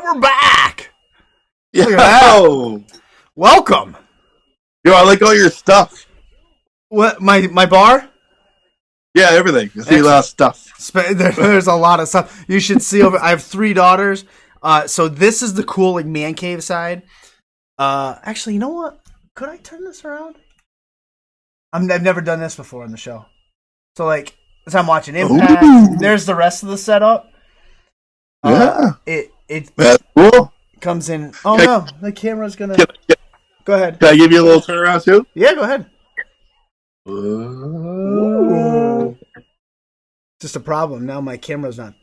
we're back. Yo, Welcome. yo, I like all your stuff. What my bar? Yeah, everything. I see a lot of stuff. There's a lot of stuff. You should see over. I have 3 daughters. So this is the cool like man cave side. Actually, you know what? Could I turn this around? I've never done this before on the show. So like, as I'm watching Impact, there's the rest of the setup. Yeah, It that's cool. comes in. Oh no, the camera's gonna. Go ahead. Can I give you a little turnaround too? Yeah, go ahead. Ooh. Just a problem. Now my camera's not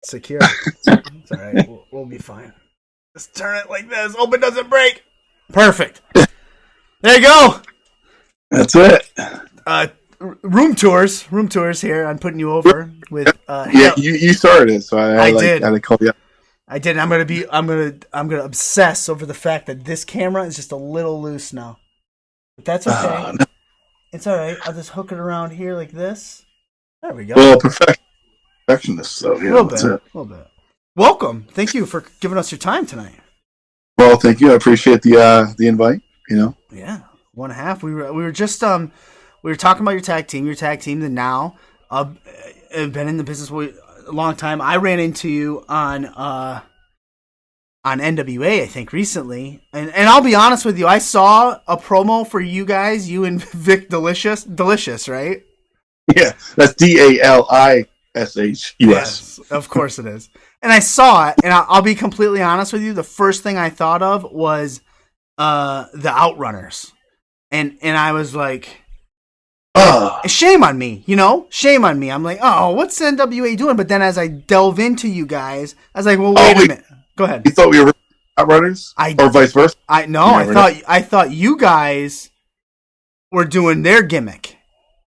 secure. It's all right. We'll be fine. Just turn it like this. Hope it doesn't break. Perfect. There you go. That's it. Room tours here. I'm putting you over with. Yeah, you started it, so I did. I call you. I did. I'm gonna obsess over the fact that this camera is just a little loose now. But that's okay. No. It's all right. I'll just hook it around here like this. There we go. Well, perfectionist, so yeah, a little that's bit. it. A little bit. Welcome. Thank you for giving us your time tonight. Well, thank you. I appreciate the invite. You know. Yeah, 1.5. We were just we were talking about your tag team. Your tag team, the Now. I've been in the business for a long time. I ran into you on NWA, I think, recently. And I'll be honest with you, I saw a promo for you guys, you and Vic Delicious, right? Yeah, that's DALISHUS. Yes, of course it is. And I saw it, and I'll be completely honest with you. The first thing I thought of was the Outrunners, and I was like, shame on me, shame on me. I'm like, oh, what's NWA doing? But then as I delve into you guys, I was like, well, wait a minute. Go ahead. You thought we were Outrunners, or vice versa? I thought you guys were doing their gimmick.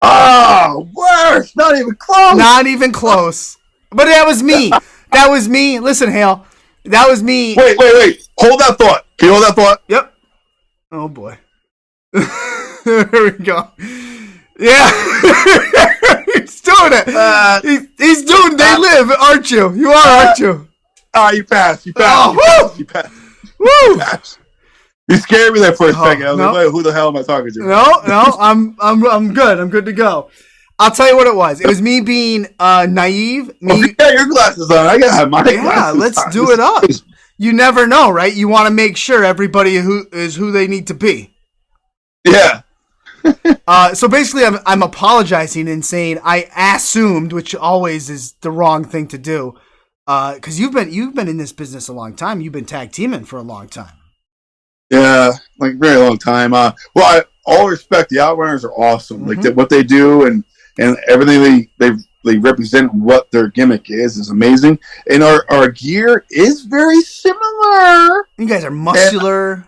Oh, worse! Not even close. Not even close. But that was me. That was me. Listen, Hale. That was me. Wait. Hold that thought. Can you hold that thought? Yep. Oh, boy. There we go. Yeah. He's doing it. He's doing They Live, aren't you? You are, aren't you? You passed. You passed. Woo! You scared me there for a second. I was like, wait, who the hell am I talking to? No, I'm good. I'm good to go. I'll tell you what it was. It was me being naive. You got your glasses on. I got my glasses on. Yeah, let's do it up. You never know, right? You want to make sure everybody is who they need to be. Yeah. So basically, I'm apologizing and saying I assumed, which always is the wrong thing to do, because you've been in this business a long time. You've been tag teaming for a long time. Yeah, like very long time. Well, all respect, the Outrunners are awesome. Mm-hmm. Like what they do and everything they represent, what their gimmick is amazing. And our gear is very similar. You guys are muscular.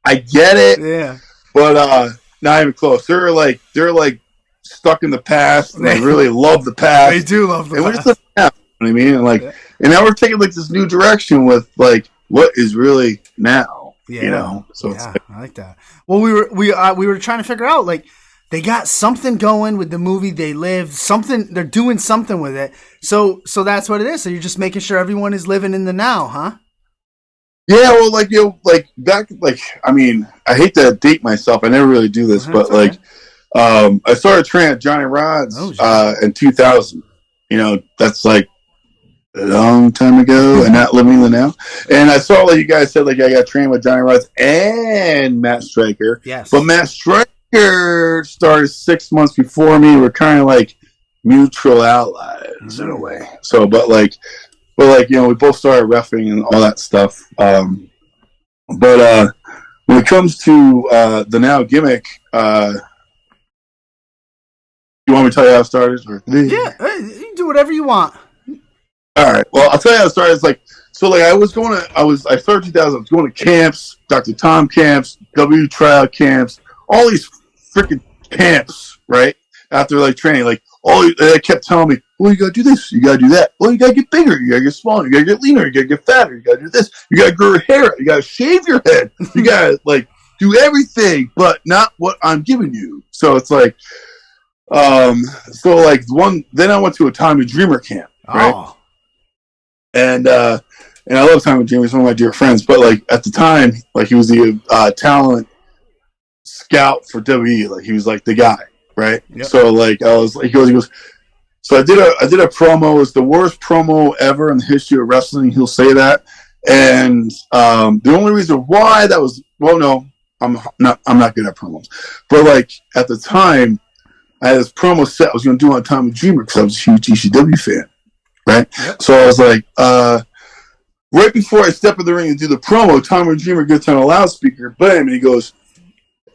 I get it. Yeah, but not even close. They're like stuck in the past, and they really love the past. They do love the past. We're just living now, you know what I mean? And and now we're taking like this new direction with like what is really now. Yeah. So yeah, I like that. Well, we were trying to figure out like they got something going with the movie They Live. Something they're doing something with it. So that's what it is. So you're just making sure everyone is living in the now, huh? Yeah, well, back, I mean, I hate to date myself. I never really do this, but I started training at Johnny Rod's in 2000. That's like a long time ago, and not living in the now. And I saw, like you guys said, like I got trained with Johnny Rod's and Matt Stryker. Yes, but Matt Stryker started 6 months before me. We're kind of like mutual allies in a way. So, but we both started reffing and all that stuff. But when it comes to the now gimmick, you want me to tell you how it started? Or? Yeah, you can do whatever you want. All right. Well, I'll tell you how it started. It's like, so like I started 2000. I was going to camps, Dr. Tom camps, W trial camps, all these freaking camps, right? After like training, like they kept telling me, well, you gotta do this, you gotta do that. Well, you gotta get bigger, you gotta get smaller, you gotta get leaner, you gotta get fatter, you gotta do this, you gotta grow your hair out, you gotta shave your head, you gotta like do everything, but not what I'm giving you. So it's like, then I went to a Tommy Dreamer camp, right? Oh. And And I love Tommy Dreamer. He's one of my dear friends. But like at the time, like he was the talent scout for WWE. Like he was like the guy, right? Yep. So like I was like, he goes. So I did a promo. It was the worst promo ever in the history of wrestling. He'll say that. And the only reason why that was, well, no, I'm not good at promos. But like at the time, I had this promo set I was going to do on Tommy Dreamer because I was a huge ECW fan, right? Yep. So I was like, right before I step in the ring and do the promo, Tommy Dreamer gets on a loudspeaker, bam, and he goes,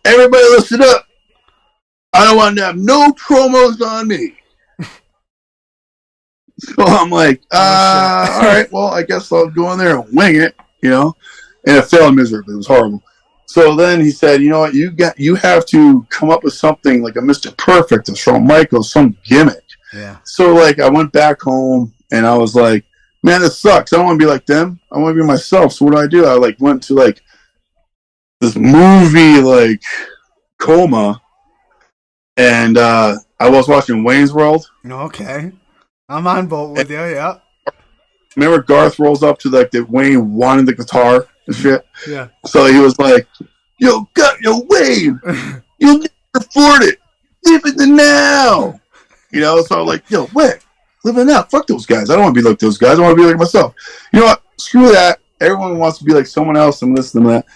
"Everybody listen up. I don't want to have no promos on me." So I'm like, all right, well, I guess I'll go in there and wing it, you know? And it failed miserably. It was horrible. So then he said, you know what, you have to come up with something like a Mr. Perfect or Shawn Michaels, some gimmick. Yeah. So like I went back home and I was like, man, this sucks. I don't want to be like them. I want to be myself. So what do? I like went to like this movie like coma, and I was watching Wayne's World. Okay. I'm on board with you, yeah. Remember Garth rolls up to like the Wayne wanted the guitar and shit? Yeah. So he was like, yo, Wayne, you'll never afford it. Live in the now. You know, so I'm like, yo, Wayne, live in the now. Fuck those guys. I don't want to be like those guys. I want to be like myself. You know what? Screw that. Everyone wants to be like someone else and listen to that.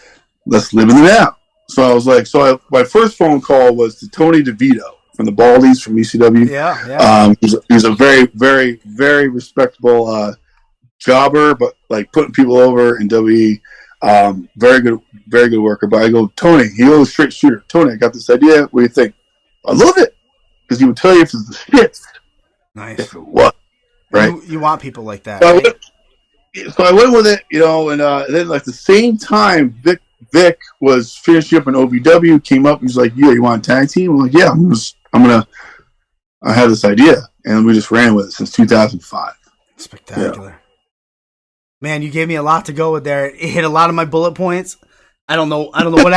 Let's live in the now. So I was like, my first phone call was to Tony DeVito from the Baldies from ECW. Yeah. He's a very, very, very respectable jobber, but like putting people over in WWE. Very good worker. But I go, Tony, he was a straight shooter. Tony, I got this idea. What do you think? I love it. Because he would tell you if it's the shit. Nice. If it was. Right? You want people like that. So I went with it, you know, and then like the same time, Vic was finishing up an OVW, came up, he's like, yeah, you want a tag team? I'm like, yeah, I have this idea. And we just ran with it since 2005. Spectacular. Yeah. Man, you gave me a lot to go with there. It hit a lot of my bullet points. I don't know what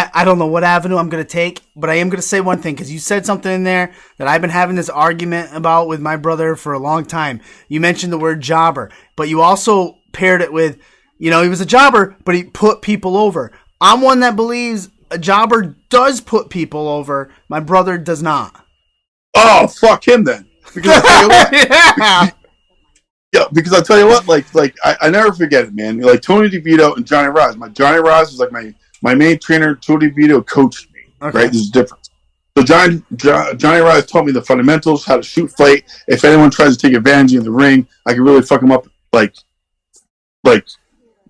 avenue I'm going to take, but I am going to say one thing because you said something in there that I've been having this argument about with my brother for a long time. You mentioned the word jobber, but you also paired it with, you know, he was a jobber, but he put people over. I'm one that believes a jobber does put people over. My brother does not. Oh, fuck him then. Because I tell you what, yeah, because I tell you what, like I never forget it, man. Like Tony DeVito and Johnny Ross. Johnny Ross was like my main trainer. Tony DeVito coached me. Okay. Right, there's a difference. So Johnny Ross taught me the fundamentals, how to shoot, fight. If anyone tries to take advantage in the ring, I can really fuck them up. Like,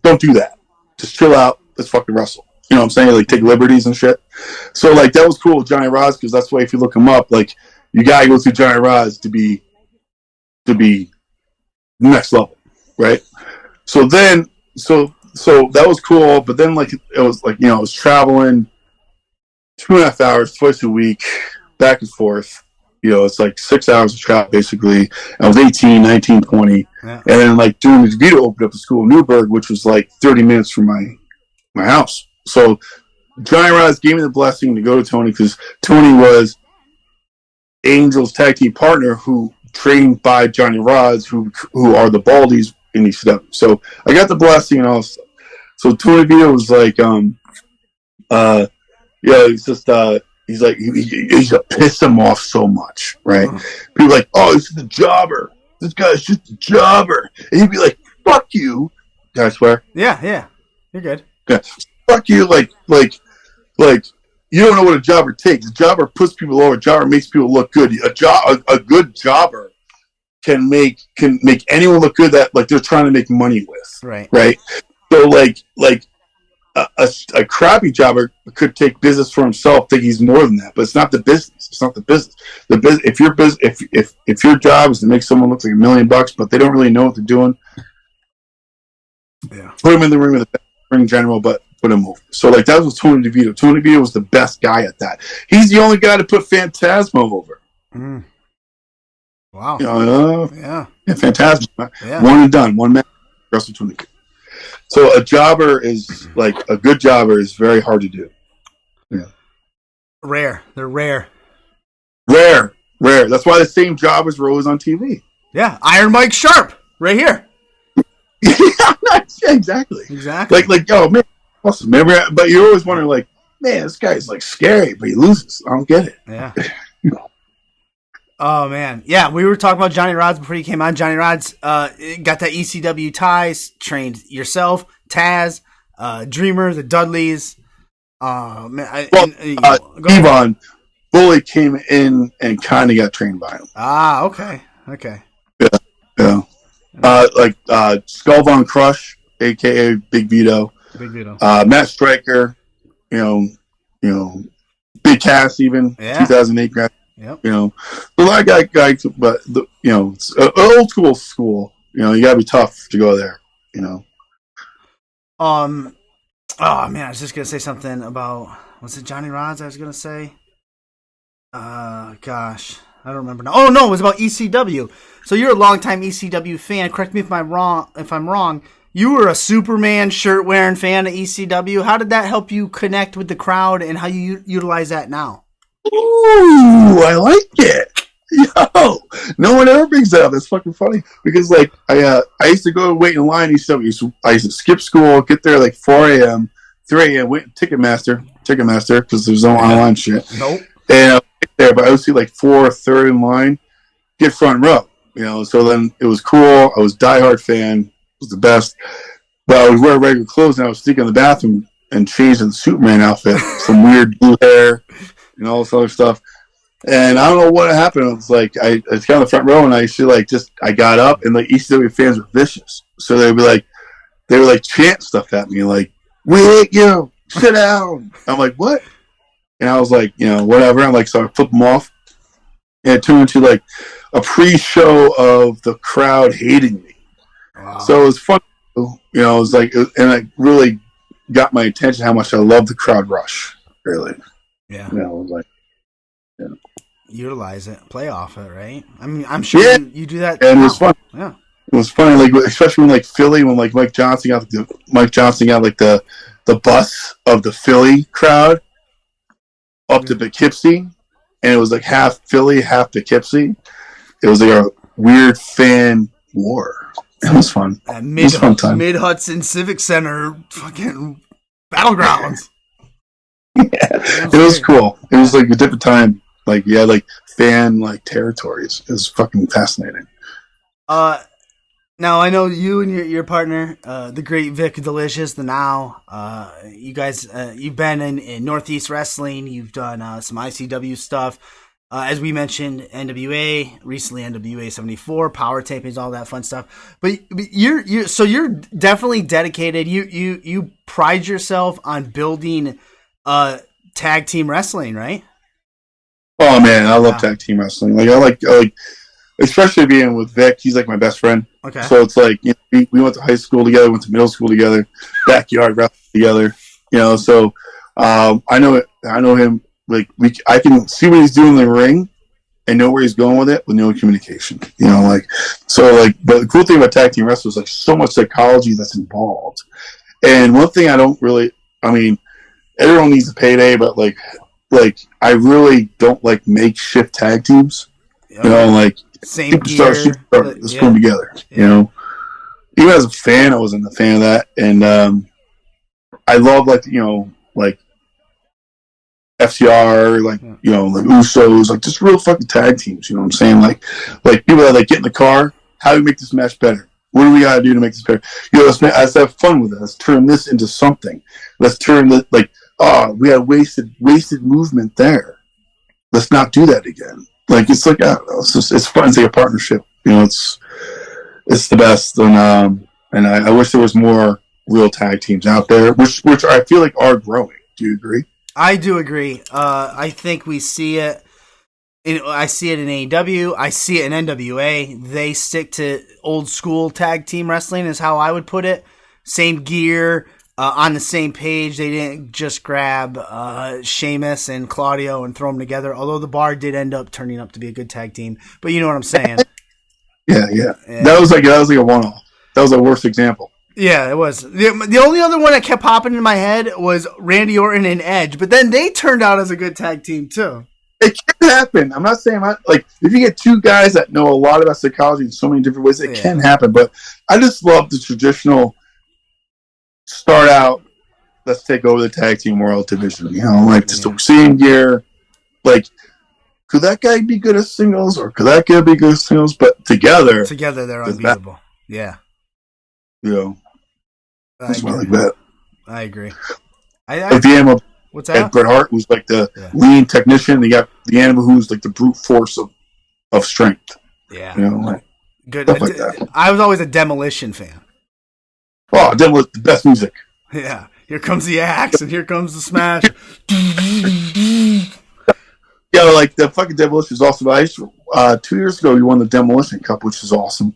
don't do that. Just chill out. Let's fucking wrestle. You know what I'm saying? Like take liberties and shit. So like that was cool with Johnny Ross because that's why if you look him up, like you gotta go through Johnny Ross to be next level, right? So then, so that was cool. But then like it was like, you know, I was traveling 2.5 hours twice a week, back and forth. You know, it's like 6 hours of travel basically. I was 18, 19, 20. Yeah. And then like doing the DeVito opened up a school in Newburgh, which was like 30 minutes from my house. So Johnny Ross gave me the blessing to go to Tony because Tony was Angel's tag team partner who trained by Johnny Ross, who are the Baldies in ECW. So I got the blessing and all this stuff. So Tony DeVito was like, yeah, he's just he's like he's to piss him off so much, right? People are like, oh, he's just a jobber. This guy's just a jobber, and he'd be like, fuck you. Can I swear? Yeah, you're good. Yeah. Fuck you, like you don't know what a jobber takes. A jobber puts people over. A jobber makes people look good. A good jobber can make anyone look good that like they're trying to make money with. Right. So like a crappy jobber could take business for himself, think he's more than that, but it's not the business. It's not the business. If your job is to make someone look like $1 million, but they don't really know what they're doing, yeah, put them in the ring with the ring general, but put him over. So like that was Tony DeVito. Tony DeVito was the best guy at that. He's the only guy to put Phantasmo over. Mm. Wow. You know, yeah, Phantasmo. Yeah. One and done. One man. Wrestle 20. So a jobber is like a good jobber is very hard to do. Yeah. Rare. They're rare. Rare. That's why the same jobbers were always on TV. Yeah. Iron Mike Sharp. Right here. Yeah, exactly. Exactly. Like, oh man, awesome. Remember, but you're always wondering, like, man, this guy's like scary, but he loses. I don't get it. Yeah. Oh man, yeah. We were talking about Johnny Rods before you came on. Johnny Rods got that ECW ties. Trained yourself, Taz, Dreamer, the Dudleys. Man, Devon Bully came in and kind of got trained by him. Ah, okay. Yeah. Skull Von Crush, aka Big Vito. Big Vito. Matt Striker, you know, Big Cass, even 2008 grad. Yep. A lot of guys, but it's an old school. You gotta be tough to go there. Oh man, I was just gonna say something about, was it Johnny Rods? I was gonna say. Gosh, I don't remember now. Oh no, it was about ECW. So you're a longtime ECW fan. Correct me if I'm wrong. You were a Superman shirt wearing fan of ECW. How did that help you connect with the crowd, and how you utilize that now? Ooh, I like it. Yo, no one ever brings that up. That's fucking funny because like I used to go wait in line. I used to skip school, get there like 4 a.m., 3 a.m. Went Ticketmaster because there's no online shit. Nope. And I would get there, but I would see like 4th, 3rd in line, get front row. So then it was cool. I was a diehard fan. It was the best. But I was wearing regular clothes, and I was sneaking in the bathroom and changing the Superman outfit, some weird blue hair, and all this other stuff. And I don't know what happened. It was like I was kind of the front row, and I used to I got up, and like ECW fans were vicious, so they would like chant stuff at me, like "We hate you, sit down." I'm like, what? And I was like, whatever. I'm like, so I flip them off, and it turned into like a pre-show of the crowd hating me. Wow. So it was fun. It was like, and it really got my attention how much I love the crowd rush. Really. Yeah. It was like. Yeah. Utilize it, play off it, right? I mean, I'm sure you do that. And it was fun. Yeah, it was funny, like especially when like Philly, when like Mike Johnson got like the bus of the Philly crowd up to Poughkeepsie, and it was like half Philly, half Poughkeepsie. It was like a weird fan war. It was fun. It was a fun time. Mid Hudson Civic Center, fucking battlegrounds. Yeah, it was cool. It was like a different time. Like like fan like territories. It was fucking fascinating. Now I know you and your partner, the great Vic Delicious, the Now. You guys, you've been in Northeast Wrestling. You've done some ICW stuff. As we mentioned, NWA recently, NWA 74, power tapings, all that fun stuff. But you're definitely dedicated. You pride yourself on building tag team wrestling, right? Oh man, I love tag team wrestling. Like I like especially being with Vic. He's like my best friend. Okay. So it's like we went to high school together, went to middle school together, backyard wrestling together. So I know him. Like I can see what he's doing in the ring and know where he's going with it with no communication. But the cool thing about tag team wrestling is like so much psychology that's involved. And one thing everyone needs a payday, but like I really don't like makeshift tag teams. Yep. Same superstar, let's put them together. Yeah. Even as a fan, I wasn't a fan of that, and I love like FCR, like Usos, like just real fucking tag teams. You know what I'm saying? Like people that like get in the car. How do we make this match better? What do we gotta do to make this better? Let's have fun with it. Let's turn this into something. Let's turn it we had wasted movement there. Let's not do that again. Like it's like it's fun. It's like a partnership. It's the best. And I wish there was more real tag teams out there, which I feel like are growing. Do you agree? I do agree. I think we see it. I see it in AEW. I see it in NWA. They stick to old school tag team wrestling, is how I would put it. Same gear, on the same page. They didn't just grab Sheamus and Claudio and throw them together. Although the Bar did end up turning up to be a good tag team. But you know what I'm saying? Yeah. That was like a one-off. That was the worst example. Yeah, it was. The only other one that kept popping in my head was Randy Orton and Edge, but then they turned out as a good tag team too. It can happen. I'm not saying like if you get two guys that know a lot about psychology in so many different ways, it can happen. But I just love the traditional start out. Let's take over the tag team world division. You know, like just the same gear. Like, could that guy be good at singles, or could that guy be good at singles? But together they're unbeatable. Yeah. You know, that's why I like that. I agree. Like the animal. What's that? Bret Hart was like the lean technician. You got the animal who's like the brute force of strength. Yeah. You know, like good. Stuff like that. I was always a Demolition fan. Oh, Demolition, the best music. Yeah. Here comes the axe and here comes the smash. Yeah, like the fucking Demolition is awesome. 2 years ago, we won the Demolition Cup, which is awesome.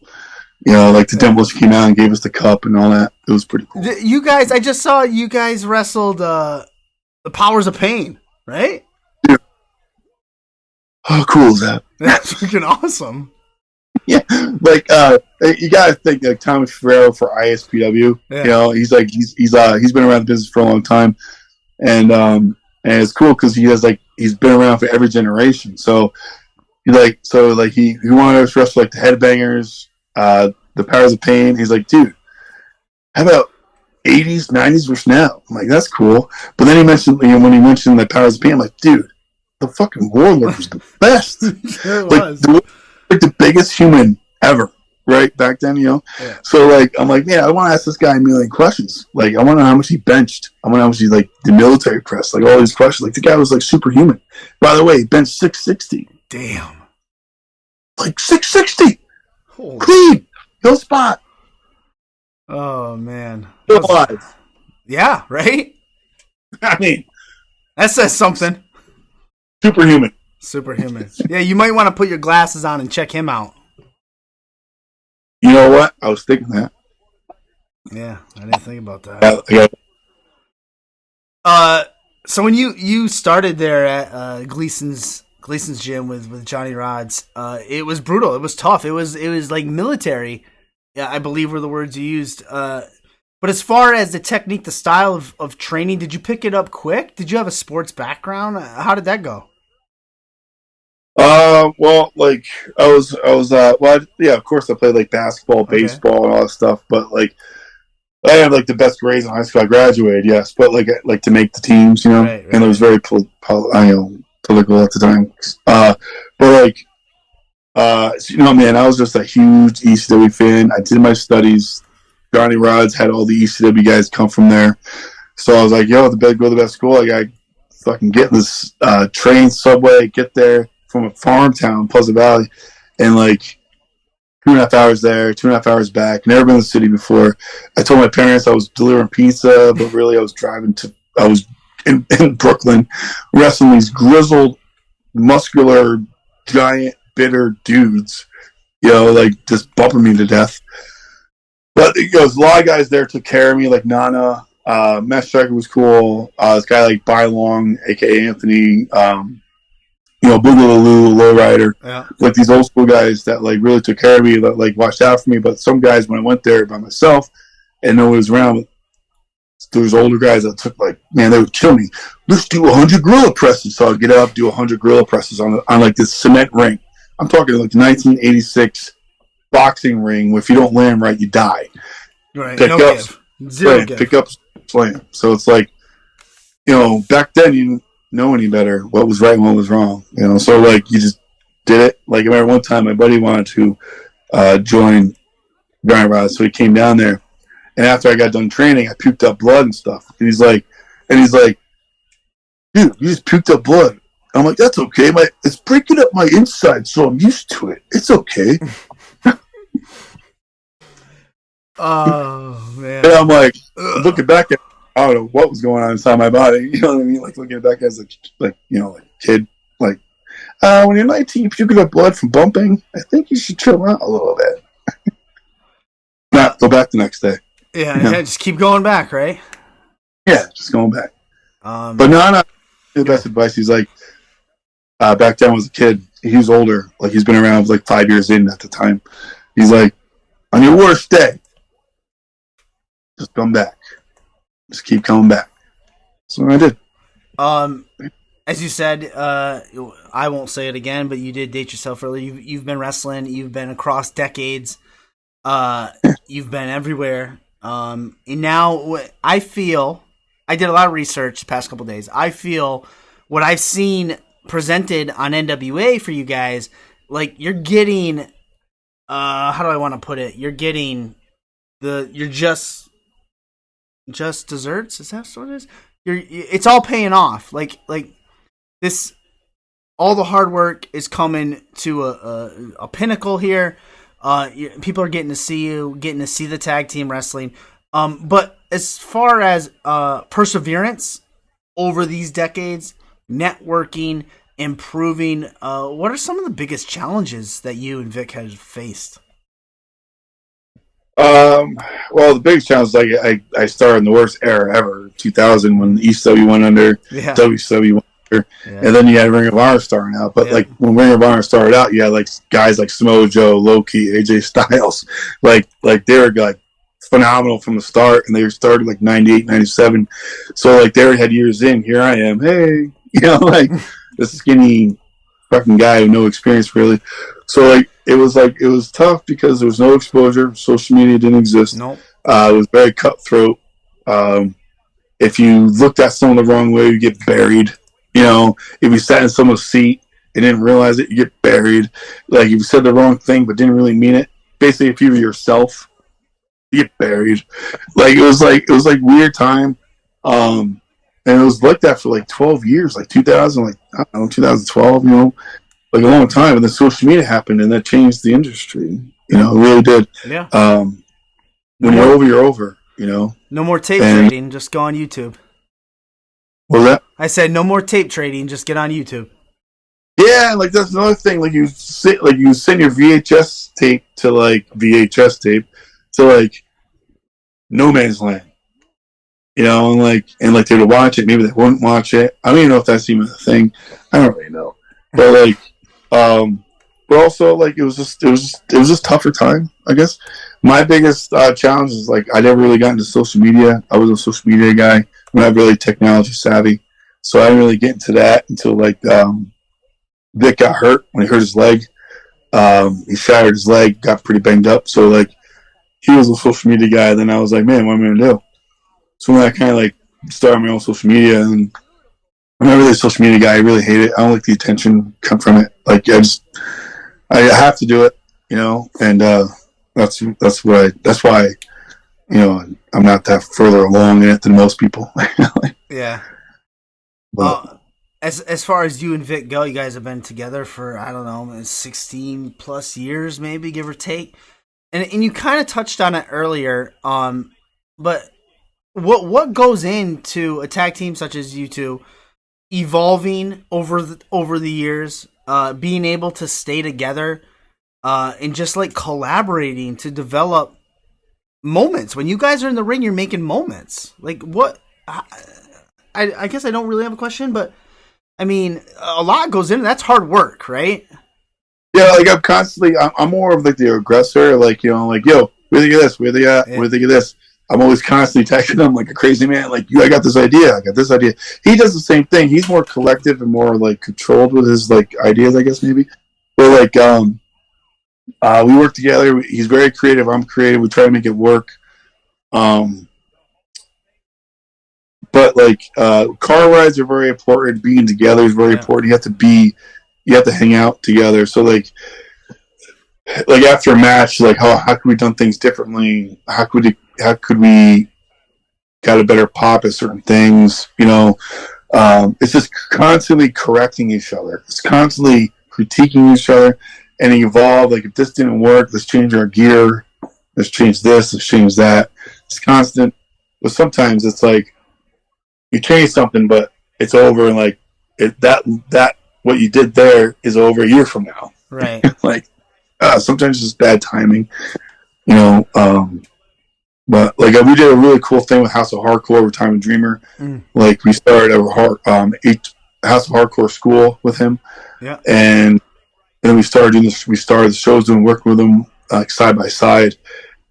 You know, like the Demolition came out and gave us the cup and all that. It was pretty cool. You guys, I just saw you guys wrestled the Powers of Pain, right? Yeah. How cool is that? That's freaking awesome. Yeah, like you gotta think like Tommy Ferrero for ISPW. Yeah. You know, he's been around the business for a long time, and it's cool because he's been around for every generation. So he wanted us to wrestle like the Headbangers, the Powers of Pain. He's like, dude, how about 80s, 90s versus now? I'm like, that's cool. But then when he mentioned the Powers of Pain, I'm like, dude, the fucking Warlord was the best. Sure was. Like the biggest human ever, right? Back then, you know? Yeah. So, like, I'm like, yeah, I want to ask this guy a million questions. Like, I want to know how much he benched. I want to know how much he, like, the military press. Like, all these questions. Like, the guy was, like, superhuman. By the way, he benched 660. Damn. Like, 660! Holy. Clean! No spot. Oh, man. Still alive. Yeah, right? I mean. That says something. Superhuman. Yeah, you might want to put your glasses on and check him out. You know what? I was thinking that. Yeah, I didn't think about that. Yeah. So when you started there at Gleason's gym with Johnny Rods, it was brutal. It was tough. It was like military. Yeah, I believe were the words you used. But as far as the technique, the style of training, did you pick it up quick? Did you have a sports background? How did that go? Well, like I was, yeah, of course I played like basketball, baseball, and all that stuff, but like I had like the best grades in high school. I graduated, yes, but like to make the teams, you know, right. And it was very political at the time. But like, you know, man, I was just a huge ECW fan. I did my studies. Johnny Rods had all the ECW guys come from there, so I was like, yo, go to the best school. I got fucking get in this train, subway, get there. From a farm town, Pleasant Valley, and like 2.5 hours there, 2.5 hours back. Never been to the city before. I told my parents I was delivering pizza, but really I was in Brooklyn wrestling these grizzled, muscular, giant, bitter dudes, you know, like just bumping me to death. But you know, a lot of guys there took care of me, like Nana. Matt Striker was cool. This guy like Bylong, aka Anthony. You know, Boogaloo, Lowrider, like these old school guys that like really took care of me, that like watched out for me. But some guys, when I went there by myself and no one was around, there was older guys that took like, man, they would kill me. Let's do 100 gorilla presses. So I'd get up, do 100 gorilla presses on like this cement ring. I'm talking like 1986 boxing ring where if you don't land right, you die. Right, Pick up, slam. So it's like, you know, back then you didn't know any better what was right and what was wrong, you know, so like you just did it. Like I remember one time my buddy wanted to join Johnny Rods, so he came down there, and after I got done training I puked up blood and stuff, and he's like dude, you just puked up blood. I'm like, that's okay, it's breaking up my inside, so I'm used to it, it's okay. Oh man. And I'm like, looking back at, I don't know what was going on inside my body. You know what I mean? Like looking back as like you know, like kid, like when you're 19, if you get up blood from bumping, I think you should chill out a little bit. Not go back the next day. Yeah, just keep going back, right? Yeah, just going back. But no, the best advice. He's like, back then was a kid. He was older, like he's been around like 5 years in at the time. He's like, on your worst day, just come back. Just keep coming back. That's what I did. as you said, I won't say it again, but you did date yourself earlier. You've been wrestling. You've been across decades. Uh, you've been everywhere. And now I feel I did a lot of research the past couple days. I feel what I've seen presented on NWA for you guys, like you're getting. How do I want to put it? You're getting you're just desserts. Is that what it is? It's all paying off. Like this, all the hard work is coming to a pinnacle here. People are getting to see you, getting to see the tag team wrestling. But as far as perseverance over these decades, networking, improving, what are some of the biggest challenges that you and Vic have faced? Well, the biggest challenge is like I started in the worst era ever, 2000, when ECW went under, WCW went under, and then you had Ring of Honor starting out. But like when Ring of Honor started out, you had like guys like Samoa Joe, Low-Ki, AJ Styles, like they were like phenomenal from the start, and they started like 98, 97. So like they already had years in. Here I am, hey, like the skinny fucking guy with no experience really. So like it was tough because there was no exposure. Social media didn't exist. Nope. It was very cutthroat. If you looked at someone the wrong way, you get buried. If you sat in someone's seat and didn't realize it, you get buried. Like if you said the wrong thing but didn't really mean it, basically if you were yourself, you get buried. Like it was like weird time. And it was like that for like 12 years, like 2000, like I don't know, 2012, like a long time. And then social media happened, and that changed the industry. It really did. Yeah. When you're over, you're over. No more tape trading. Just go on YouTube. What was that? I said no more tape trading. Just get on YouTube. Yeah, like that's another thing. Like you send your VHS tape to like VHS tape to like no man's land. And they would watch it. Maybe they wouldn't watch it. I don't even know if that's even a thing. I don't really know. But like, but also like it was just tougher time. I guess my biggest challenge is like I never really got into social media. I was a social media guy. I'm not really technology savvy, so I didn't really get into that until like Vic got hurt when he hurt his leg. He shattered his leg, got pretty banged up. So like he was a social media guy. Then I was like, man, what am I gonna do? So when I kind of like started my own social media, and I'm not really a social media guy. I really hate it. I don't like the attention come from it. Like I have to do it, and that's why I'm not that further along in it than most people. Yeah. But, as far as you and Vic go, you guys have been together for I don't know 16 plus years, maybe give or take, and you kind of touched on it earlier. But what goes into a tag team such as you two evolving over the years, being able to stay together, and just like collaborating to develop moments. When you guys are in the ring, you're making moments. Like what? I guess I don't really have a question, but I mean, a lot goes into that's hard work, right? Yeah, like I'm more of like the aggressor. Like yo, what do you think of this? What do you think of this? I'm always constantly texting him like a crazy man. Like, I got this idea. He does the same thing. He's more collective and more like controlled with his like ideas, I guess maybe. But like, we work together. He's very creative. I'm creative. We try to make it work. But like, car rides are very important. Being together is very important. You have to hang out together. So like after a match, like how could we done things differently? How could we got a better pop at certain things? It's just constantly correcting each other. It's constantly critiquing each other and evolve. Like if this didn't work, let's change our gear. Let's change this. Let's change that. It's constant. But sometimes it's like you change something, but it's over, and like that what you did there is over a year from now. Right. Like sometimes it's just bad timing. But like we did a really cool thing with House of Hardcore with Time and Dreamer. Like we started a House of Hardcore school with him. Yeah. And then we started the shows, working with him like side by side,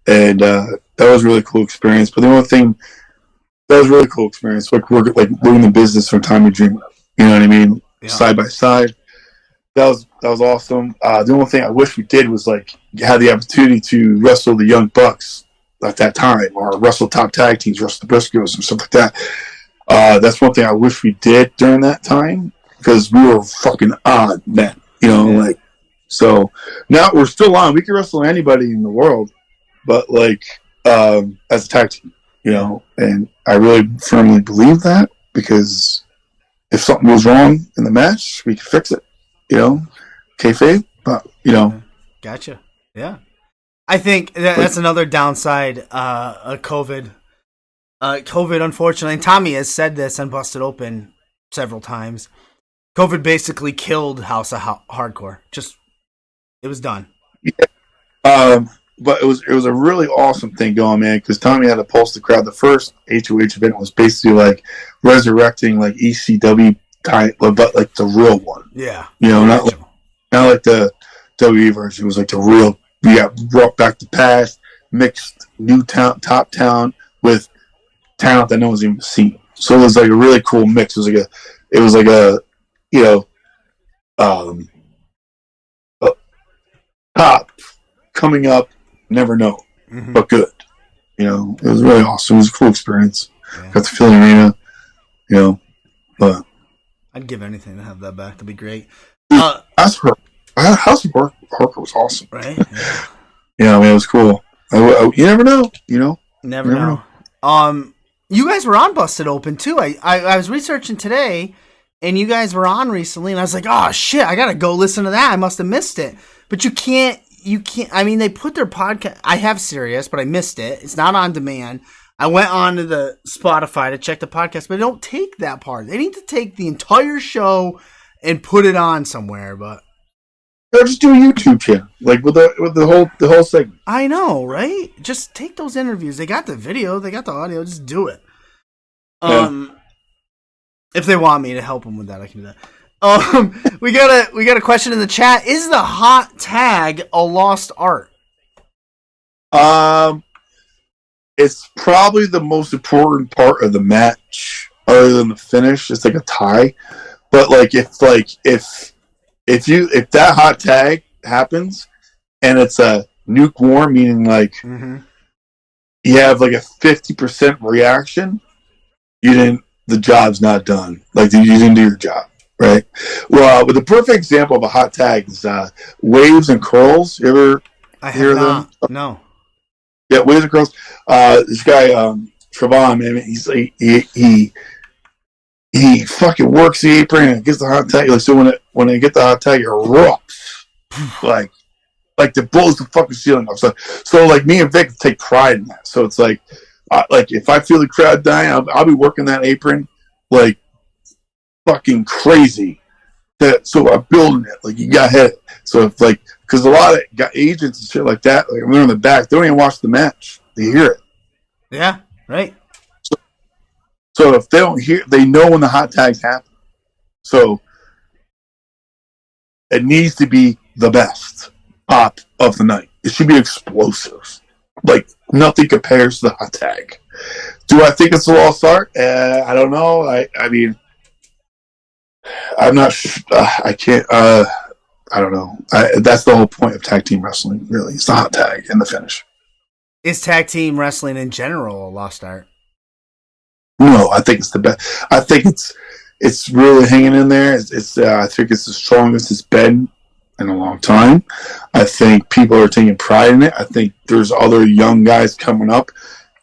and that was a really cool experience. But the only thing that was a really cool experience, like we're in the business from Time and Dreamer. You know what I mean? Yeah. Side by side. That was awesome. The only thing I wish we did was like had the opportunity to wrestle the Young Bucks at that time, or wrestle top tag teams, wrestle the Briscoes and stuff like that. That's one thing I wish we did during that time, because we were fucking odd men, you know, like, so now we're still on. We can wrestle anybody in the world, but like, as a tag team, you know, and I really firmly believe that, because if something goes wrong in the match, we can fix it, you know, kayfabe, but, you know. Gotcha. Yeah. I think that's another downside of COVID. COVID, unfortunately, and Tommy has said this on Busted Open several times. COVID basically killed House of Hardcore. Just, it was done. Yeah. But it was a really awesome thing going, man, because Tommy had to pulse the crowd. The first HOH event was basically like resurrecting like ECW type, but like the real one. Yeah. You know, not like the WWE version. It was like the real. We got brought back to past, mixed new talent, top talent with talent that no one's even seen. So it was like a really cool mix. It was like a you know, top coming up, never know, but good. You know, it was really awesome. It was a cool experience. Yeah. Got to Philly Arena, you know, but I'd give anything to have that back. That'd be great. House of Hardcore was awesome, right? Yeah, I mean, it was cool. You never know, you know. Never know. You guys were on Busted Open too. I was researching today, and you guys were on recently, and I was like, oh shit, I gotta go listen to that. I must have missed it. But you can't. I mean, they put their podcast. I have Sirius, but I missed it. It's not on demand. I went on to the Spotify to check the podcast, but they don't take that part. They need to take the entire show and put it on somewhere. But or just do a YouTube channel, like with the whole segment. I know, right? Just take those interviews. They got the video, they got the audio. Just do it. If they want me to help them with that, I can do that. We got a question in the chat. Is the hot tag a lost art? It's probably the most important part of the match, other than the finish. It's like a tie, but if that hot tag happens and it's a nuke war, meaning you have like a 50% reaction, the job's not done. Like you didn't do your job. Right. Well, but the perfect example of a hot tag is Waves and Curls. You ever hear them? No. Yeah, Waves and Curls. This guy, Trevon, man, he fucking works the apron and gets the hot tag. Like, so when they get the hot tag, it erupts. like it blows the fucking ceiling off. So like me and Vic take pride in that. So it's like if I feel the crowd dying, I'll be working that apron like fucking crazy. So I'm building it. Like you got hit. So if because a lot of agents and shit like that, like they're in the back, they don't even watch the match. They hear it. Yeah, right. So if they don't hear, they know when the hot tags happen. So it needs to be the best pop of the night. It should be explosive. Like nothing compares to the hot tag. Do I think it's a lost art? I don't know. I mean, I'm not. I can't. I don't know. That's the whole point of tag team wrestling. Really, it's the hot tag and the finish. Is tag team wrestling in general a lost art? No, I think it's the best. I think it's really hanging in there. I think it's the strongest it's been in a long time. I think people are taking pride in it. I think there's other young guys coming up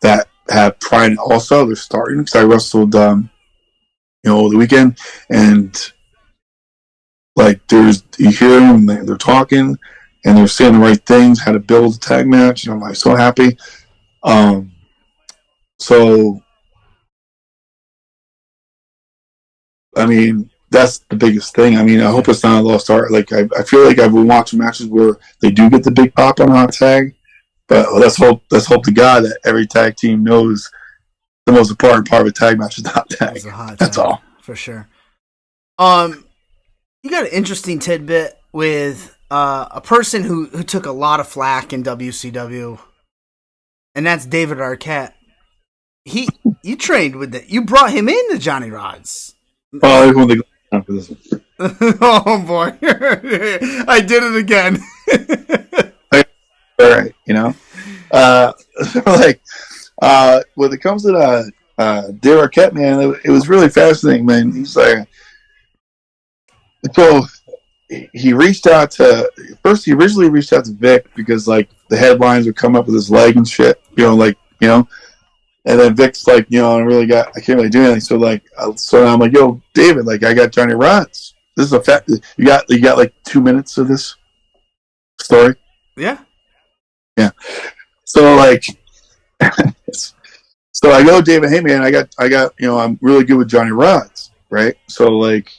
that have pride in it also. They're starting, because I wrestled the weekend, and you hear them, they're talking and they're saying the right things, how to build a tag match, and I'm like so happy. So I mean, that's the biggest thing. I mean, I hope it's not a lost art. Like I feel like I've been watching matches where they do get the big pop on hot tag, but let's hope to God that every tag team knows the most important part of a tag match is the hot tag. That's all. For sure. You got an interesting tidbit with a person who took a lot of flack in WCW, and that's David Arquette. You trained with it. You brought him into Johnny Rods. Oh, For this one. Oh boy, I did it again. All right, you know, so like when it comes to Dave Arquette, man, it was really fascinating, man. He's like, so he reached out to first. He originally reached out to Vic because like the headlines would come up with his leg and shit, like and then Vic's like, I can't really do anything. So like, so I'm like, yo, David, like I got Johnny Rods. This is a fact. You got like 2 minutes of this story. Yeah. So like, so I go, David, hey man, I got, I'm really good with Johnny Rods, right? So like,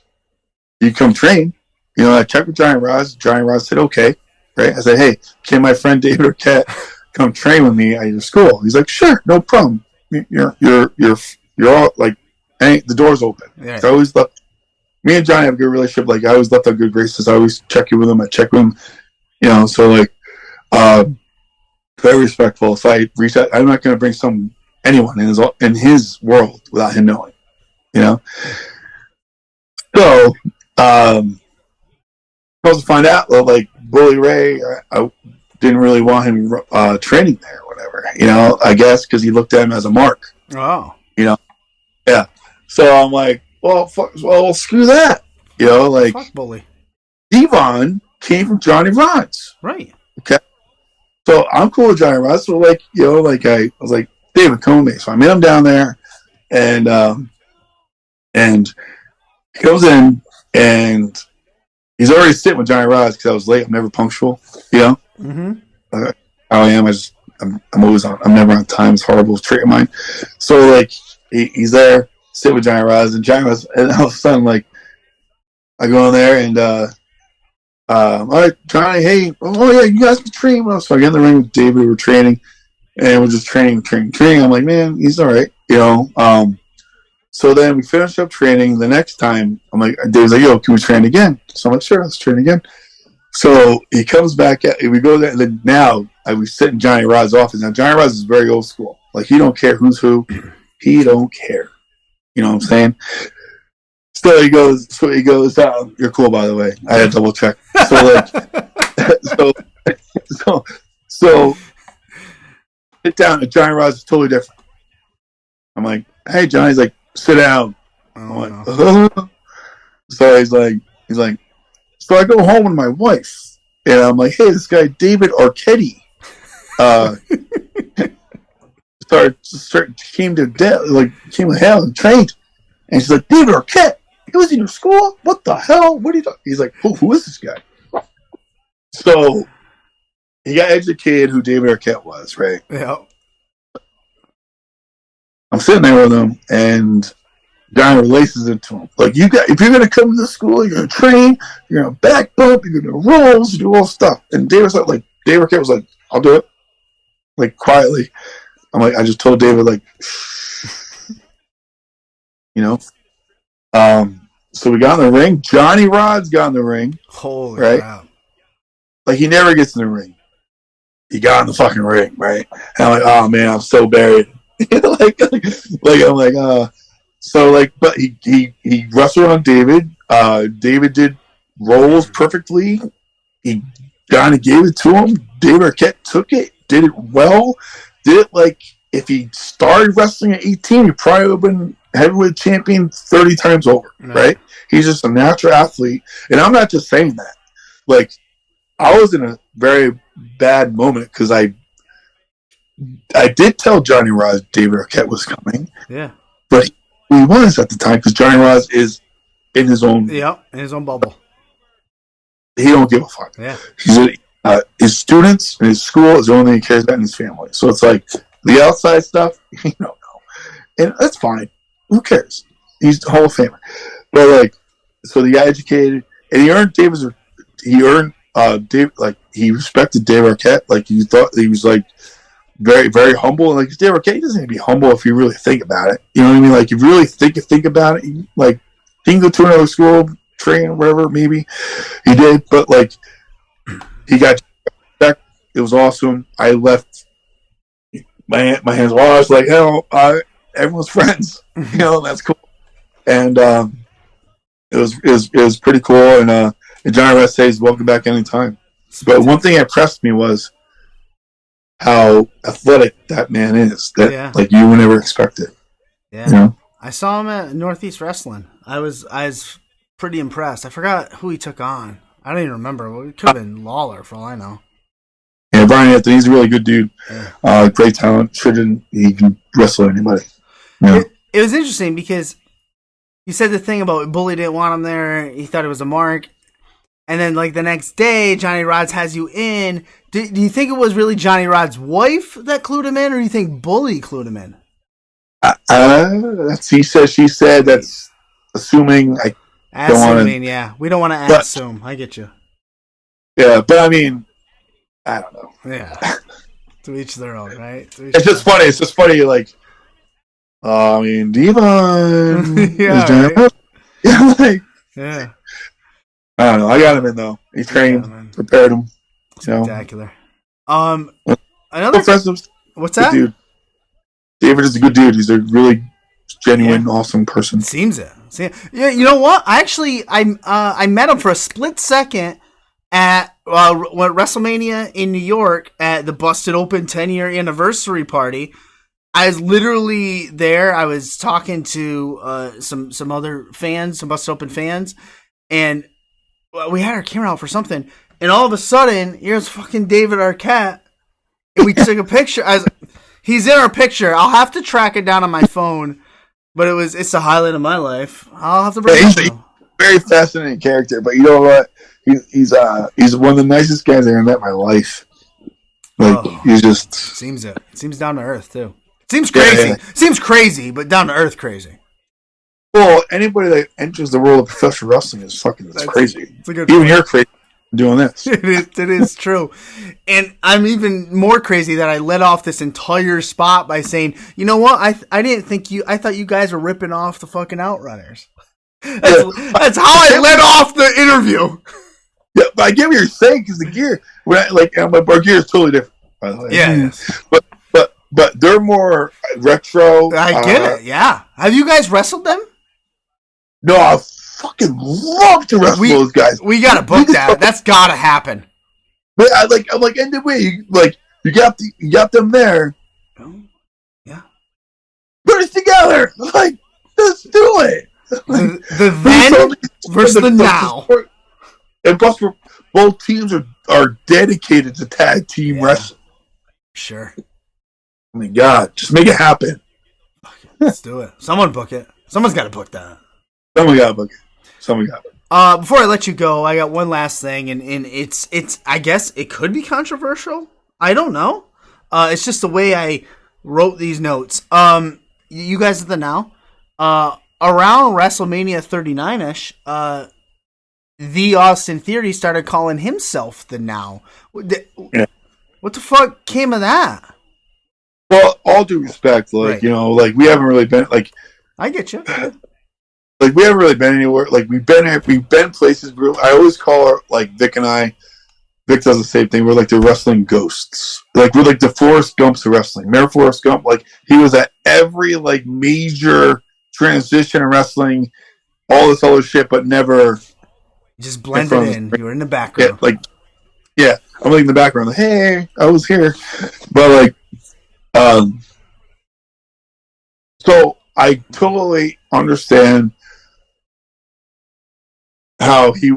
you come train. I checked with Johnny Rods. Johnny Rods said, okay, right? I said, hey, can my friend David Arquette come train with me at your school? He's like, sure, no problem. You're all like, hey, the door's open. Yeah. So I always left. Me and Johnny have a good relationship. Like I always left on good graces. I always check in with him. I check with him. So like, very respectful. So I reached out. I'm not going to bring anyone in his world without him knowing. So, supposed to find out that like Bully Ray, I didn't really want him training there or whatever. I guess because he looked at him as a mark. Oh. Yeah. So I'm like, well, screw that. Like fuck Bully. Devon came from Johnny Rods. Right. Okay. So I'm cool with Johnny Rods. So like, like I was like, David, come with me. So I met him down there, and he comes in and he's already sitting with Johnny Rods because I was late. I'm never punctual. Mm-hmm. How I am. I'm always on. I'm never on time. It's a horrible trait of mine. So like he's there, sit with Johnny Rods, and Johnny Rods, and all of a sudden like I go in there and all right, Johnny, hey, oh yeah, you guys can train. So I get in the ring with David. We were training, and we're just training. I'm like, man, he's all right, So then we finished up training. The next time, I'm like, Dave's like, yo, can we train again? So I'm like, sure, let's train again. So he comes back. We go there. And then now we sit in Johnny Rod's office. Now Johnny Rod's is very old school. Like he don't care who's who. He don't care. You know what I'm saying? So he goes, you're cool, by the way. I had to double check. So like, so sit down. And Johnny Rod's is totally different. I'm like, hey, Johnny's like, sit down. I'm like, So he's like, so I go home with my wife, and I'm like, hey, this guy David Arquette came to Hale and trained, and she's like, David Arquette, he was in your school? What the hell? What are you talking? He's like, who is this guy? So he got educated who David Arquette was, right? Yeah. I'm sitting there with him, and Johnny relaces it to him. Like, if you're going to come to school, you're going to train, you're going to back bump, you're going to do rolls, do all stuff. And David Arquette was like, I'll do it. Like, quietly. I'm like, I just told David, like, so we got in the ring. Johnny Rod's got in the ring. Holy crap. Like, he never gets in the ring. He got in the fucking ring, right? And I'm like, oh, man, I'm so buried. I'm like, so like, but he wrestled on David. David did rolls perfectly. He kind of gave it to him. David Arquette took it, did it well. Did it like if he started wrestling at 18, he probably would have been heavyweight champion 30 times over, right? He's just a natural athlete, and I'm not just saying that. Like, I was in a very bad moment because I did tell Johnny Rods David Arquette was coming. Yeah. But he was at the time because Johnny Rods is in his own... Yeah, in his own bubble. He don't give a fuck. Yeah. His students and his school is the only thing he cares about in his family. So it's like, the outside stuff, he don't know. And that's fine. Who cares? He's the Hall of Famer. But like, so he got educated, and he earned Dave, like, he respected Dave Arquette. Like, he thought he was like very, very humble. And like, Dave Arquette, he doesn't need to be humble if you really think about it. You know what I mean? Like, if you really think about it, like, he can go to another school, train, whatever, maybe. He did, but like, he got back. It was awesome. I left my hands washed. Like, hell, everyone's friends. That's cool. And it was pretty cool, and Johnny Rest says welcome back anytime. But one thing that impressed me was how athletic that man is. That like you would never expect it. Yeah, you know? I saw him at Northeast Wrestling. I was pretty impressed. I forgot who he took on. I don't even remember. It could have been Lawler, for all I know. Yeah, Brian Anthony, he's a really good dude. Yeah. Great talent. He can wrestle anybody. Yeah. It was interesting because you said the thing about Bully didn't want him there. He thought it was a mark. And then, like, the next day, Johnny Rods has you in. Do you think it was really Johnny Rod's wife that clued him in, or do you think Bully clued him in? That's he said, she said. That's assuming. Yeah. We don't want to assume. I get you. Yeah, but I mean, I don't know. Yeah. To each their own, right? It's just funny. It's just funny, like, I mean, Devon. Yeah. I don't know. I got him in though. He trained, prepared him. Spectacular. Another What's that? Dude. David is a good dude. He's a really genuine, awesome person. Seems it. Yeah. You know what? I met him for a split second at WrestleMania in New York at the Busted Open 10-year anniversary party. I was literally there. I was talking to some other fans, some Busted Open fans, and we had our camera out for something, and all of a sudden, here's fucking David Arquette, and we took a picture. He's in our picture. I'll have to track it down on my phone, but it's the highlight of my life. I'll have to bring it up. Very fascinating character, but you know what? He's one of the nicest guys I ever met in my life. Like he's just seems down to earth too. Seems crazy. Yeah. Seems crazy, but down to earth crazy. Well, anybody that enters the world of professional wrestling is that's crazy. Even point. You're crazy doing this. It is true. And I'm even more crazy that I let off this entire spot by saying, you know what? I thought you guys were ripping off the fucking Outrunners. That's how I let off the interview. Yeah, but I get what you're saying because the gear, our gear is totally different, by the way. Yeah. But they're more retro. I get it. Yeah. Have you guys wrestled them? No, I fucking love to wrestle those guys. We gotta book that. That's gotta happen. But I'm like, end the way, you got them there. Oh, yeah. Put us together. Like, let's do it. The then versus the now. And plus, both teams are dedicated to tag team wrestling. Sure. I mean, God, just make it happen. Let's do it. Someone book it. Someone's got to book that. Someone got to book it. Before I let you go, I got one last thing, and it's I guess it could be controversial. I don't know. It's just the way I wrote these notes. You guys at the now, around WrestleMania 39ish, the Austin Theory started calling himself the Now. What the fuck came of that? Well, all due respect, we haven't really been I get you. Like we haven't really been anywhere. Like we've been places. I always call her Vic and I. Vic does the same thing. We're like the wrestling ghosts. Like we're like the Forrest Gumps of wrestling. Remember Forrest Gump? Like he was at every major transition in wrestling, all this other shit, but never just blended in. You were in the background. I'm in the background. Like, hey, I was here, but so I totally understand how they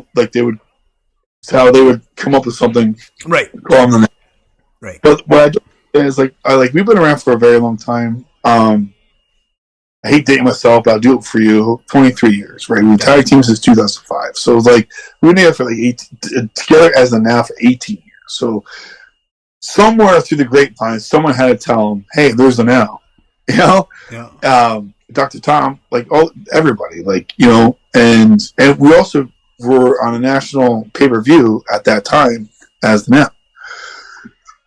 would come up with something, right? Call them right. But what I do is we've been around for a very long time. I hate dating myself, but I'll do it for you. 23 years, right? We've tag team since 2005, so it's we've been there for 18 together as a Now for 18 years. So somewhere through the grapevine, someone had to tell them, "Hey, there's a Now," Dr. Tom, everybody, and we also were on a national pay-per-view at that time as the Now.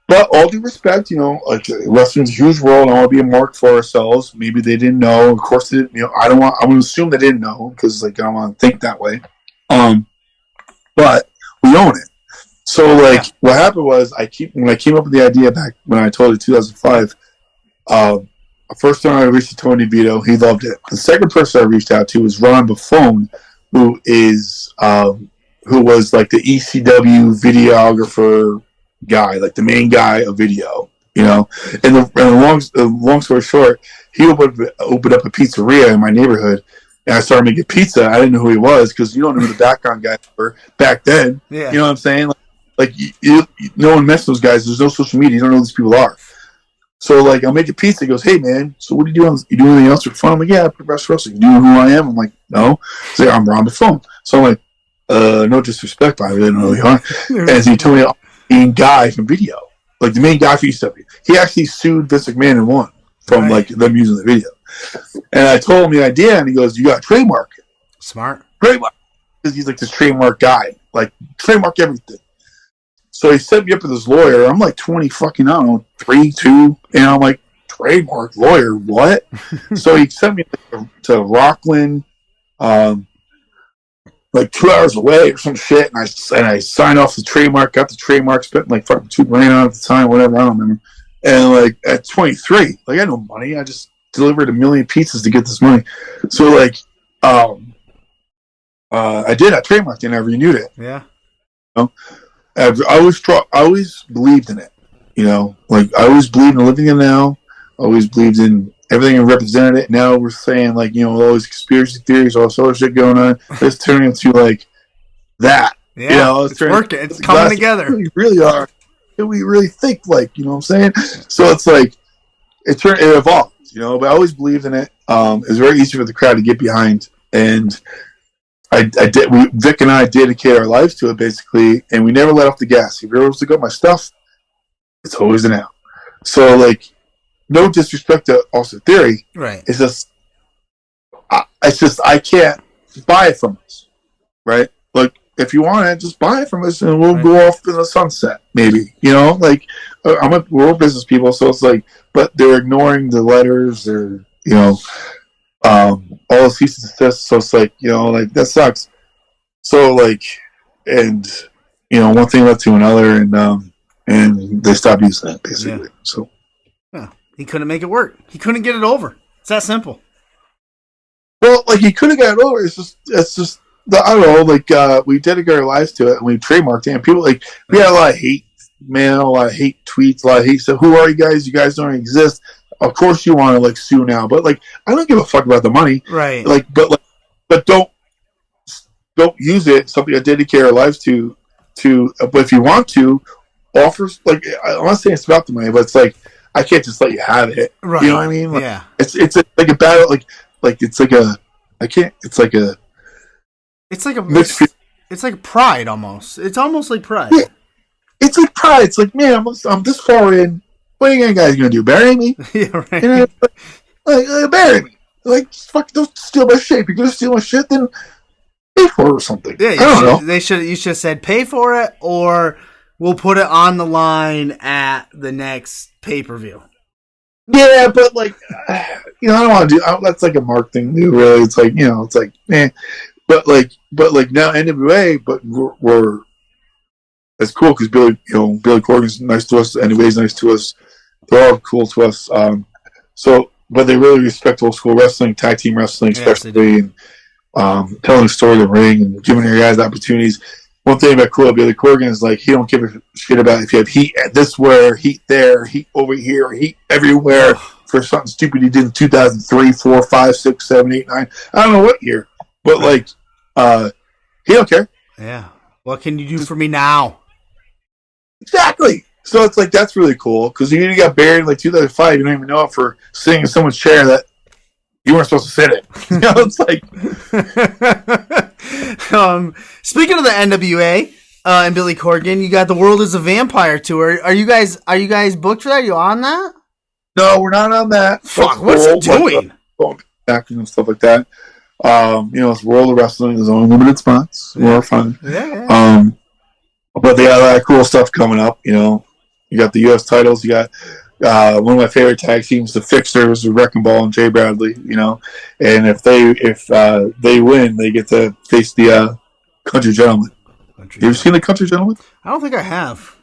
But all due respect, wrestling's a huge world. I want to be a mark for ourselves. Maybe they didn't know. Of course, they didn't. I don't want. I'm going to assume they didn't know because I don't want to think that way. But we own it. So what happened was when I came up with the idea back when I told it 2005. First time I reached to Tony Vito, he loved it. The second person I reached out to was Ron Buffone, who is who was like the ECW videographer guy, like the main guy of video, you know. And the long story short, he opened up a pizzeria in my neighborhood, and I started making pizza. I didn't know who he was because you don't know who the background guys were back then. Yeah. You know what I'm saying? Like no one met those guys. There's no social media. You don't know who these people are. So like, I'll make a pizza. He goes, "Hey man, so what are you doing? You doing anything else for fun?" I'm like, "Yeah, I progress wrestling." "You know who I am?" I'm like, "No." He's like, "I'm on the phone." So I'm like, no disrespect, but I really don't know who you are. And he told me the main guy from video, like the main guy for ECW. He actually sued Vince McMahon and won from like them using the video. And I told him the idea, and he goes, "You got to trademark it." Smart. Trademark, because he's like this trademark guy, like trademark everything. So he set me up with his lawyer. I'm like 20 fucking, I don't know, 3, 2. And I'm like, trademark lawyer, what? So he sent me to Rockland, like 2 hours away or some shit. And I signed off the trademark, got the trademark, spent like fucking $2,000 on it at the time, whatever, I don't remember. And like at 23, like I had no money. I just delivered 1 million pizzas to get this money. So like, I trademarked it and I renewed it. Yeah. You know? I always believed in it, you know. Like I always believed in living in now. I always believed in everything and represented it. Now we're saying like, you know, all these conspiracy theories, all this other shit going on. It's turning into like that. Yeah, you know, it's working. It's coming together. We really are. We really think like, you know what I'm saying? So it's like it evolved, you know. But I always believed in it. It's very easy for the crowd to get behind, and Vic and I dedicate our lives to it basically, and we never let off the gas. If you're able to go my stuff, it's always an out. So like, no disrespect to Austin Theory, right? It's just I can't buy it from us, right? Like if you want it, just buy it from us, and we'll go off in the sunset, maybe. You know, like we're business people, so it's like, but they're ignoring the letters, they're all the cease and desist, so it's like, you know, like that sucks. So like, and you know, one thing led to another, and they stopped using it basically. Yeah. So, yeah, he couldn't make it work. He couldn't get it over. It's that simple. Well, like he could have got it over. It's just I don't know. Like we dedicated our lives to it, and we trademarked it. And people like we had a lot of hate, man, a lot of hate tweets, a lot of hate. So who are you guys? You guys don't exist. Of course you want to like sue now, but like I don't give a fuck about the money, right? Like, but don't use it. Something I dedicate our lives to. But if you want to, offers like I'm not saying it's about the money, but it's like I can't just let you have it. Right. You know what I mean? Like, yeah. It's like a battle. Like it's like a I can't. It's like a mixed. It's like pride almost. It's almost like pride. Yeah. It's like pride. It's like, man, I'm this far in. What are you guys gonna do? Bury me? Yeah, right. You know, like bury me. Like, fuck, don't steal my shit. If you're gonna steal my shit, then pay for it or something. Yeah, I don't know. You should have said pay for it, or we'll put it on the line at the next pay-per-view. Yeah, but like, you know, I don't want to do. That's like a Mark thing, too. Really, it's like, you know, it's like, man. But like now NWA, but we're it's cool because Billy Corgan's nice to us. NWA's nice to us. They're all cool to us. So, but they really respect old school wrestling, tag team wrestling, especially, and telling the story of the ring and giving your guys opportunities. One thing about cool Billy Corgan is like he don't give a shit about if you have heat at this where, heat there, heat over here, heat everywhere for something stupid he did in 2003, 4, 5, 6, 7, 8, 9. I don't know what year, but like he don't care. Yeah. What can you do for me now? Exactly. So it's like that's really cool because you got buried in like 2005. You don't even know it for sitting in someone's chair that you weren't supposed to sit in. You know, it's like. Speaking of the NWA and Billy Corgan, you got the World is a Vampire tour. Are you guys booked for that? Are you on that? No, we're not on that. Fuck, what's it doing? Going back and stuff like that. You know, it's World of Wrestling. There's only limited spots. More fun. Yeah. But they got a lot of cool stuff coming up. You know, you got the U.S. titles. You got one of my favorite tag teams, the Fixers, Wrecking Ball and Jay Bradley. You know, and if they win, they get to face the Country Gentlemen. You ever seen the Country Gentlemen? I don't think I have.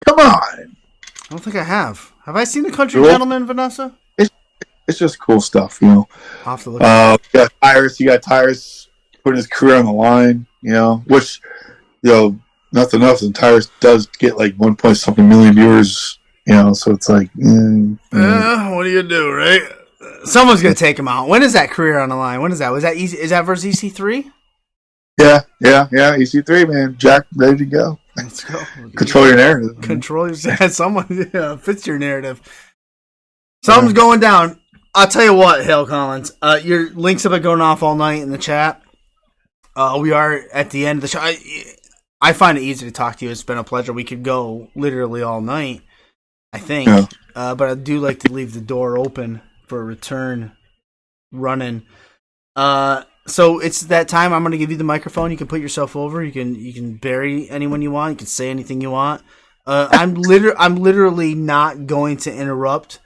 Come on. I don't think I have. Have I seen the Country Gentlemen, Vanessa? It's just cool stuff, you know. I'll have to look. You got Tyrus putting his career on the line, which, nothing else. Tyrus does get like 1 point something million viewers, so it's like, what do you do, right? Someone's gonna take him out. When is that career on the line? When is that? Is that versus EC3? Yeah. EC3, man. Jack, ready to go. Let's go. Control your narrative. Control your someone fits your narrative. Something's going down. I'll tell you what, Hale Collins. Your links have been going off all night in the chat. We are at the end of the show. I find it easy to talk to you. It's been a pleasure. We could go literally all night, I think. Yeah. But I do like to leave the door open for a return running. So it's that time. I'm going to give you the microphone. You can put yourself over. You can bury anyone you want. You can say anything you want. I'm literally not going to interrupt.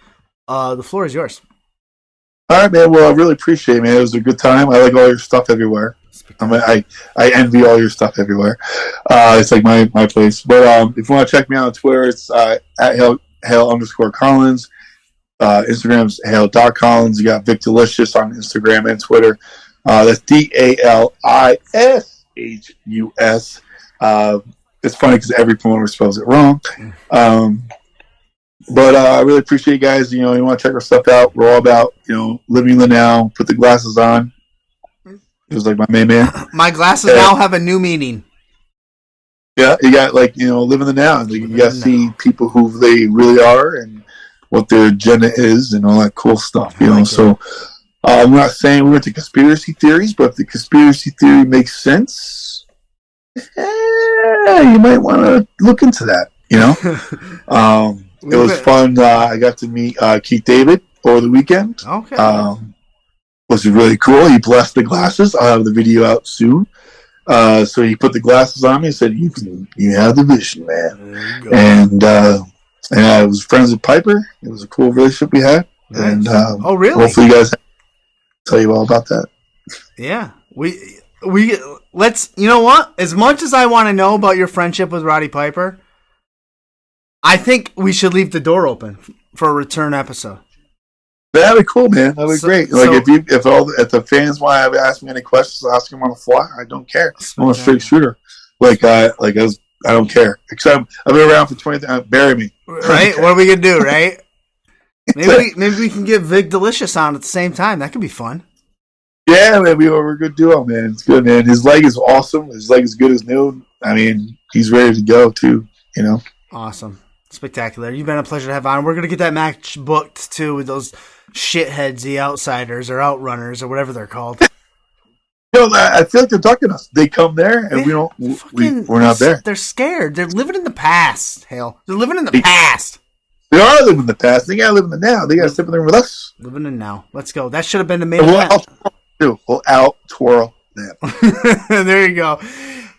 The floor is yours. All right, man. Well, I really appreciate it, man. It was a good time. I like all your stuff everywhere. I envy all your stuff everywhere. It's like my place. But if you want to check me out on Twitter, it's at Hale_Collins. Instagram's Hale.Collins. You got Vic Delicious on Instagram and Twitter. That's DALISHUS. It's funny because every promoter spells it wrong. But I really appreciate you guys. You want to check our stuff out. We're all about, living the now. Put the glasses on. It was like my main man. My glasses now have a new meaning. Yeah, you got living the now. You got to see people who they really are and what their agenda is and all that cool stuff. So I'm not saying we're into conspiracy theories, but if the conspiracy theory makes sense, you might want to look into that. It was fun. I got to meet Keith David over the weekend. Okay. Was really cool. He blessed the glasses. I'll have the video out soon. So he put the glasses on me and said, "You have the vision, man." And I was friends with Piper. It was a cool relationship we had. Nice. And oh, really? Hopefully, you guys tell you all about that. Yeah, we let's. You know what? As much as I want to know about your friendship with Roddy Piper, I think we should leave the door open for a return episode. That'd be cool, man. That'd be great. Like if the fans want to ask me any questions, I'll ask them on the fly. I don't care. I'm a straight shooter. I don't care. Except I've been around for 20. Bury me. Right? What are we gonna do? Right? Maybe we can get Vic Delicious on at the same time. That could be fun. Yeah, man. We're a good duo, man. It's good, man. His leg is awesome. His leg is good as new. I mean, he's ready to go too. Awesome. Spectacular. You've been a pleasure to have on. We're going to get that match booked, too, with those shitheads, the Outsiders or Outrunners or whatever they're called. I feel like they're ducking us. They come there, and we're not there. They're scared. They're living in the past, Hale. They're living in the past. They are living in the past. They got to live in the now. They got to step in there with us. Living in now. Let's go. That should have been the main event. We'll out-twirl them. There you go.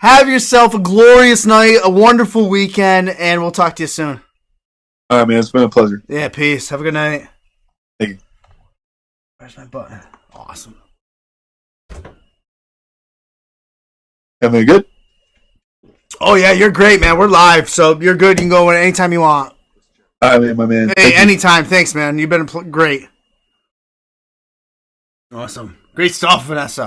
Have yourself a glorious night, a wonderful weekend, and we'll talk to you soon. All right, man. It's been a pleasure. Yeah, peace. Have a good night. Thank you. Where's my button? Awesome. Everything good? Oh, yeah, you're great, man. We're live, so you're good. You can go anytime you want. All right, my man. Hey, anytime. Thanks, man. You've been great. Awesome. Great stuff, Vanessa.